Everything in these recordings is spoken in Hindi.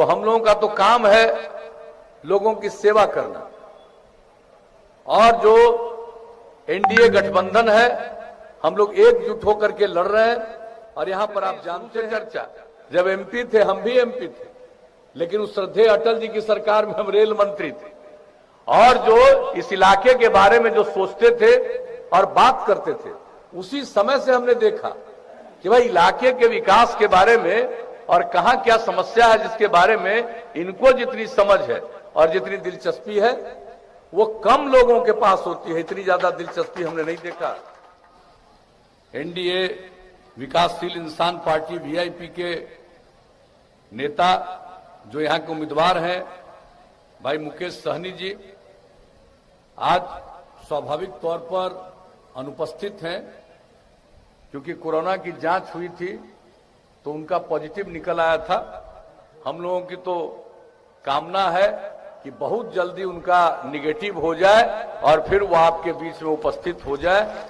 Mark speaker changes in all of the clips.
Speaker 1: तो हम लोगों का तो काम है लोगों की सेवा करना। और जो एनडीए गठबंधन है, हम लोग एकजुट होकर के लड़ रहे हैं। और यहां पर आप जानते हैं, चर्चा जब एमपी थे, हम भी एमपी थे, लेकिन उस श्रद्धेय अटल जी की सरकार में हम रेल मंत्री थे। और जो इस इलाके के बारे में जो सोचते थे और बात करते थे, उसी समय से हमने देखा कि भाई इलाके के विकास के बारे में और कहां क्या समस्या है, जिसके बारे में इनको जितनी समझ है और जितनी दिलचस्पी है, वो कम लोगों के पास होती है। इतनी ज्यादा दिलचस्पी हमने नहीं देखा। एनडीए विकासशील इंसान पार्टी वीआईपी के नेता जो यहां के उम्मीदवार हैं भाई मुकेश सहनी जी, आज स्वाभाविक तौर पर अनुपस्थित हैं, क्योंकि कोरोना की जांच हुई थी तो उनका पॉजिटिव निकल आया था। हम लोगों की तो कामना है कि बहुत जल्दी उनका निगेटिव हो जाए और फिर वो आपके बीच में उपस्थित हो जाए।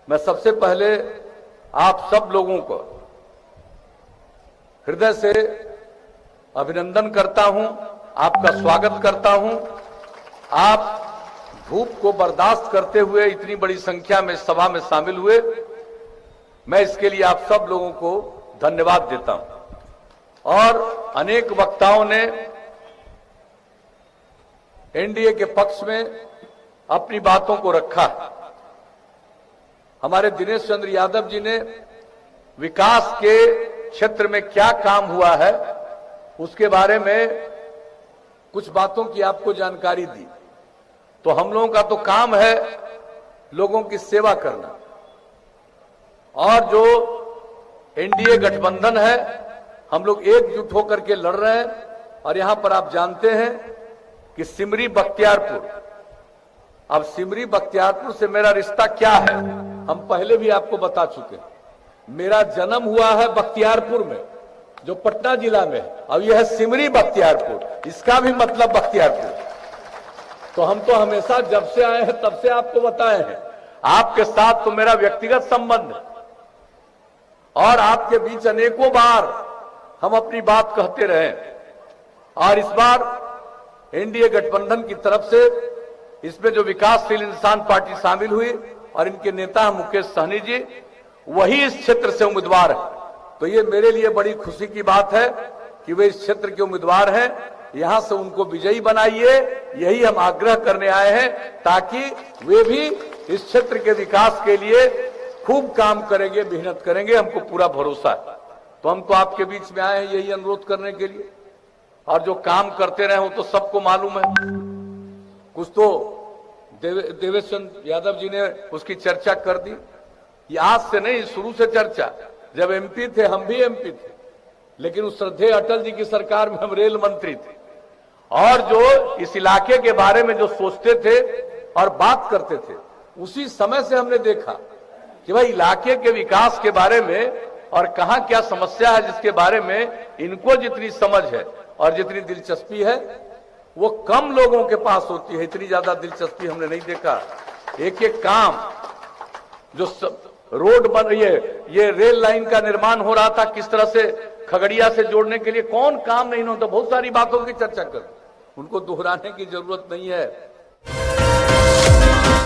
Speaker 1: मैं सबसे पहले आप सब लोगों को हृदय से अभिनंदन करता हूं, आपका स्वागत करता हूं। आप धूप को बर्दाश्त करते हुए इतनी बड़ी संख्या में सभा में शामिल हुए, मैं इसके लिए आप सब लोगों को धन्यवाद देता हूं। और अनेक वक्ताओं ने एनडीए के पक्ष में अपनी बातों को रखा। हमारे दिनेश चंद्र यादव जी ने विकास के क्षेत्र में क्या काम हुआ है उसके बारे में कुछ बातों की आपको जानकारी दी। तो हम लोगों का तो काम है लोगों की सेवा करना। और जो एनडीए गठबंधन है, हम लोग एकजुट होकर के लड़ रहे हैं। और यहां पर आप जानते हैं कि सिमरी बख्तियारपुर, अब सिमरी बख्तियारपुर से मेरा रिश्ता क्या है, हम पहले भी आपको बता चुके हैं। मेरा जन्म हुआ है बख्तियारपुर में, जो पटना जिला में है। अब यह है सिमरी बख्तियारपुर, इसका भी मतलब बख्तियारपुर। तो हम तो हमेशा जब से आए हैं तब से आपको बताए हैं, आपके साथ तो मेरा व्यक्तिगत संबंध है। और आपके बीच अनेकों बार हम अपनी बात कहते रहे। और इस बार एनडीए गठबंधन की तरफ से इसमें जो विकासशील इंसान पार्टी शामिल हुई और इनके नेता मुकेश सहनी जी, वही इस क्षेत्र से उम्मीदवार है। तो ये मेरे लिए बड़ी खुशी की बात है कि वे इस क्षेत्र के उम्मीदवार हैं। यहां से उनको विजयी बनाइए, यही हम आग्रह करने आए हैं, ताकि वे भी इस क्षेत्र के विकास के लिए खूब काम करेंगे, मेहनत करेंगे। हमको पूरा भरोसा है। तो हम तो आपके बीच में आए हैं यही अनुरोध करने के लिए। और जो काम करते रहे वो तो सबको मालूम है। कुछ तो देवेश चंद्र यादव जी ने उसकी चर्चा कर दी। ये आज से नहीं, शुरू से चर्चा। जब एमपी थे, हम भी एमपी थे, लेकिन उस श्रद्धेय अटल जी की सरकार में हम रेल मंत्री थे। और जो इस इलाके के बारे में जो सोचते थे और बात करते थे, उसी समय से हमने देखा कि भाई इलाके के विकास के बारे में और कहां क्या समस्या है, जिसके बारे में इनको जितनी समझ है और जितनी दिलचस्पी है, वो कम लोगों के पास होती है। इतनी ज्यादा दिलचस्पी हमने नहीं देखा। एक एक काम, जो रोड बन रही है, ये रेल लाइन का निर्माण हो रहा था, किस तरह से खगड़िया से जोड़ने के लिए कौन काम नहीं होता। बहुत सारी बातों की चर्चा कर, उनको दोहराने की जरूरत नहीं है।